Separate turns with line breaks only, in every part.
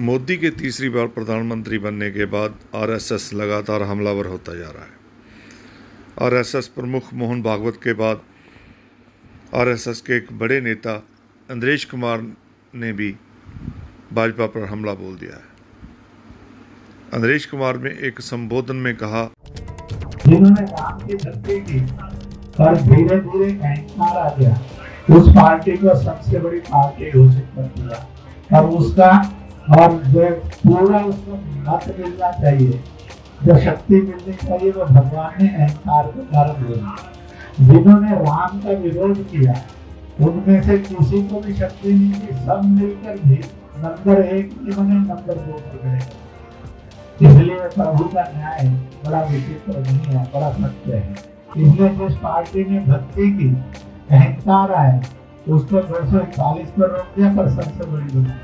मोदी के तीसरी बार प्रधानमंत्री बनने के बाद आरएसएस लगातार हमलावर होता जा रहा है। आरएसएस प्रमुख मोहन भागवत के बाद आरएसएस के एक बड़े नेता अंदरेश कुमार ने भी भाजपा पर हमला बोल दिया है। अंदरेश कुमार ने एक संबोधन में कहा,
जिन्होंने राम की भक्ति की और धीरे धीरे अहंकार आ गया, उस पार्टी को सबसे बड़ी पार्टी घोषित कर दिया और उसका और जो पूरा उसको मत मिलना चाहिए, जो शक्ति मिलनी चाहिए, वो भगवान ने अहंकार के कारण दी। जिन्होंने राम का विरोध किया उनमें से किसी को भी शक्ति नहीं थी, सब मिलकर भी नंबर 1 इन्होंने नंबर 2 पर गए। इसलिए प्रभु का न्याय बड़ा विचित्र नहीं है, बड़ा सत्य है। इसलिए जिस पार्टी ने भक्ति की, अहंकार आया, उसको 241 पर रोक दिया, पर सबसे बड़ी बना।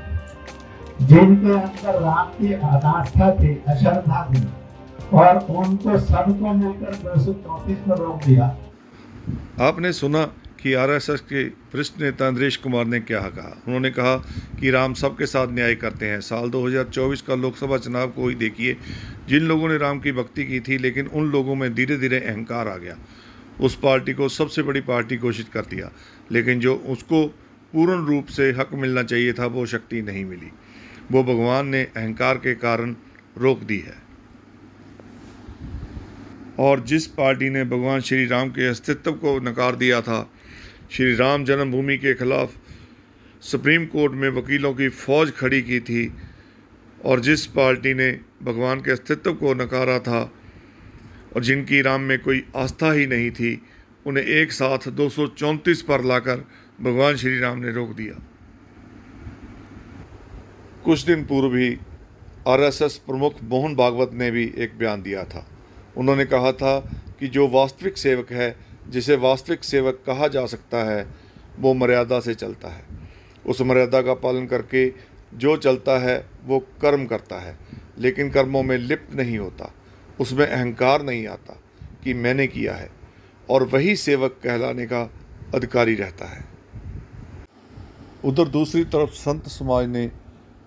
जिनके अंदर राम की आस्था थी, अश्रद्धा थी, और उनको सबको मिलकर 234 पर रोक दिया।
आपने सुना कि आरएसएस के वरिष्ठ नेता अंदरेश कुमार ने क्या कहा। उन्होंने कहा कि राम सबके साथ न्याय करते हैं। साल 2024 का लोकसभा चुनाव को ही देखिए, जिन लोगों ने राम की भक्ति की थी, लेकिन उन लोगों में धीरे धीरे अहंकार आ गया, उस पार्टी को सबसे बड़ी पार्टी घोषित कर दिया, लेकिन जो उसको पूर्ण रूप से हक मिलना चाहिए था, वो शक्ति नहीं मिली। वो भगवान ने अहंकार के कारण रोक दी है। और जिस पार्टी ने भगवान श्री राम के अस्तित्व को नकार दिया था, श्री राम जन्मभूमि के खिलाफ सुप्रीम कोर्ट में वकीलों की फौज खड़ी की थी, और जिस पार्टी ने भगवान के अस्तित्व को नकारा था और जिनकी राम में कोई आस्था ही नहीं थी, उन्हें एक साथ 234 पर लाकर भगवान श्री राम ने रोक दिया। कुछ दिन पूर्व ही आरएसएस प्रमुख मोहन भागवत ने भी एक बयान दिया था। उन्होंने कहा था कि जो वास्तविक सेवक है, जिसे वास्तविक सेवक कहा जा सकता है, वो मर्यादा से चलता है। उस मर्यादा का पालन करके जो चलता है वो कर्म करता है, लेकिन कर्मों में लिप्त नहीं होता, उसमें अहंकार नहीं आता कि मैंने किया है, और वही सेवक कहलाने का अधिकारी रहता है। उधर दूसरी तरफ संत समाज ने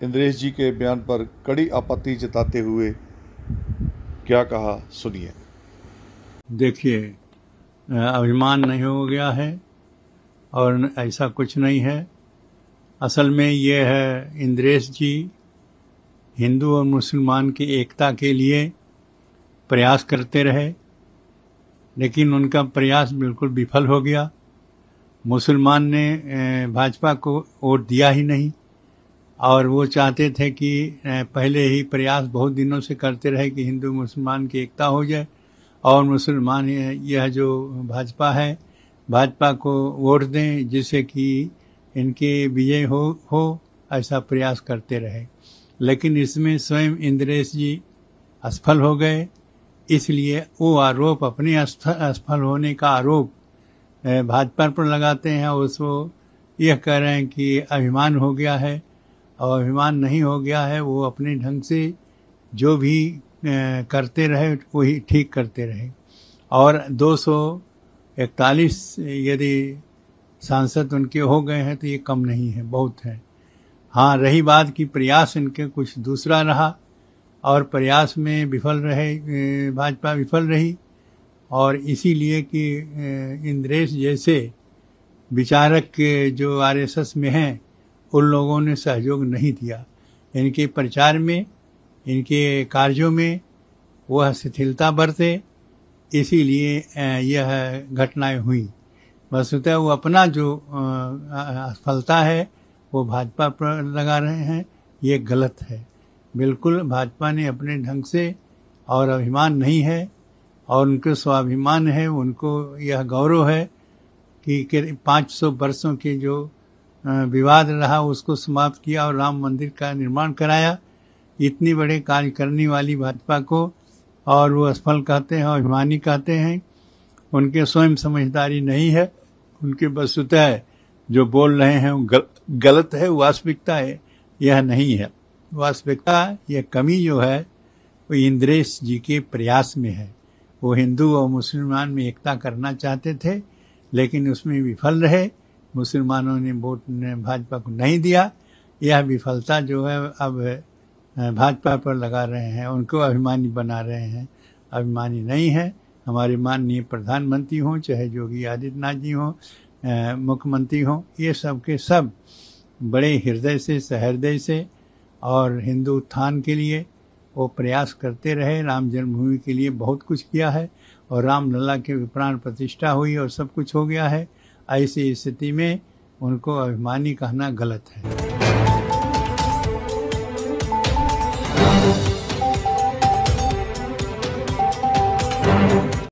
अंदरेश जी के बयान पर कड़ी आपत्ति जताते हुए क्या कहा, सुनिए।
देखिए, अभिमान नहीं हो गया है और ऐसा कुछ नहीं है। असल में ये है, अंदरेश जी हिंदू और मुसलमान की एकता के लिए प्रयास करते रहे, लेकिन उनका प्रयास बिल्कुल विफल हो गया। मुसलमान ने भाजपा को वोट दिया ही नहीं, और वो चाहते थे कि पहले ही प्रयास बहुत दिनों से करते रहे कि हिंदू मुसलमान की एकता हो जाए, और मुसलमान यह जो भाजपा है, भाजपा को वोट दें जिससे कि इनके विजय हो ऐसा प्रयास करते रहे। लेकिन इसमें स्वयं अंदरेश जी असफल हो गए। इसलिए वो आरोप, अपने असफल होने का आरोप भाजपा पर लगाते हैं, और उसको यह कह रहे हैं कि अभिमान हो गया है, और अभिमान नहीं हो गया है। वो अपने ढंग से जो भी करते रहे वही ठीक करते रहे, और 241 यदि सांसद उनके हो गए हैं तो ये कम नहीं है, बहुत है। हाँ, रही बात कि प्रयास इनके कुछ दूसरा रहा, और प्रयास में विफल रहे, भाजपा विफल रही, और इसीलिए कि अंदरेश जैसे विचारक जो आरएसएस में हैं, उन लोगों ने सहयोग नहीं दिया। इनके प्रचार में, इनके कार्यों में वह शिथिलता बरते, इसीलिए यह घटनाएं हुई। वस्तुतः वो अपना जो असफलता है वो भाजपा पर लगा रहे हैं, ये गलत है। बिल्कुल भाजपा ने अपने ढंग से, और अभिमान नहीं है, और उनको स्वाभिमान है, उनको यह गौरव है कि 500 वर्षों के जो विवाद रहा उसको समाप्त किया और राम मंदिर का निर्माण कराया। इतनी बड़े कार्य करने वाली भाजपा को और वो असफल कहते हैं, अभिमानी कहते हैं। उनके स्वयं समझदारी नहीं है, उनके वस्तुतः जो बोल रहे हैं वो गलत है, वास्तविकता है यह नहीं है। वास्तविकता, यह कमी जो है वो अंदरेश जी के प्रयास में है। वो हिंदू और मुसलमान में एकता करना चाहते थे, लेकिन उसमें विफल रहे। मुसलमानों ने वोट भाजपा को नहीं दिया। यह विफलता जो है अब भाजपा पर लगा रहे हैं, उनको अभिमानी बना रहे हैं। अभिमानी नहीं है। हमारे माननीय प्रधानमंत्री हों, चाहे योगी आदित्यनाथ जी हों, मुख्यमंत्री हों, ये सब के सब बड़े हृदय से, सहृदय से और हिंदू उत्थान के लिए वो प्रयास करते रहे। राम जन्मभूमि के लिए बहुत कुछ किया है और रामलला के प्राण प्रतिष्ठा हुई और सब कुछ हो गया है। ऐसी स्थिति में उनको अभिमानी कहना गलत है।